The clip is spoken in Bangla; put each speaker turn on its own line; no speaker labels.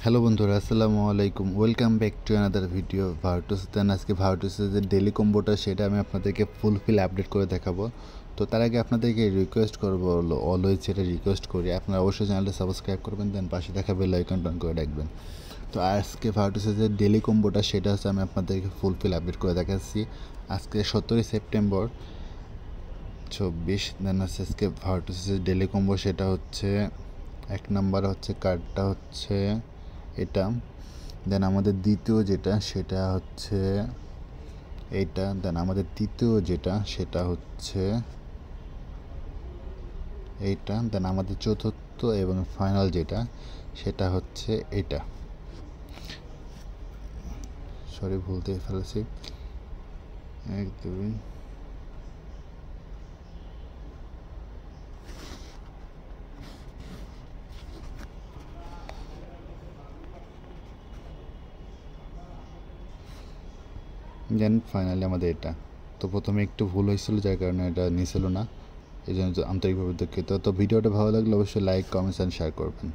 হ্যালো বন্ধুরা, আসসালামু আলাইকুম। Welcome back to another video virtues. Then আজকে ভার্টুসের যে ডেলি কম্বোটা সেটা আমি আপনাদেরকে ফুলফিল আপডেট করে দেখাবো। তো তার আগে আপনাদেরকে রিকোয়েস্ট করবো, অলওয়েজ সেটা রিকোয়েস্ট করি, আপনারা অবশ্যই চ্যানেলটা সাবস্ক্রাইব করবেন, দেন পাশে দেখা বেল আইকনটা অন করে রাখবেন। তো আজকে ভার্টুসের যে ডেলি কম্বোটা সেটা হচ্ছে আমি আপনাদেরকে ফুলফিল আপডেট করে দেখাচ্ছি। আজকে 17 সেপ্টেম্বর 24। দেন আজকে ভার্টুসের ডেলি কম্বো সেটা হচ্ছে এক নাম্বার হচ্ছে কার্ডটা হচ্ছে এটা। দেন আমাদের দ্বিতীয় যেটা সেটা হচ্ছে এইটা। দেন আমাদের তৃতীয় যেটা সেটা হচ্ছে এইটা। দেন আমাদের চতুর্থ এবং ফাইনাল যেটা সেটা হচ্ছে এটা। সরি, ভুলতে ফেলেছি। এক দুই দেন ফাইনালি আমাদের এটা। তো প্রথমে একটু ভুল হয়েছিল, যার কারণে এটা নিয়েছিল না, এই জন্য আন্তরিকভাবে দুঃখিত। তো ভিডিওটা ভালো লাগলে অবশ্যই লাইক, কমেন্টস অ্যান্ড শেয়ার করবেন।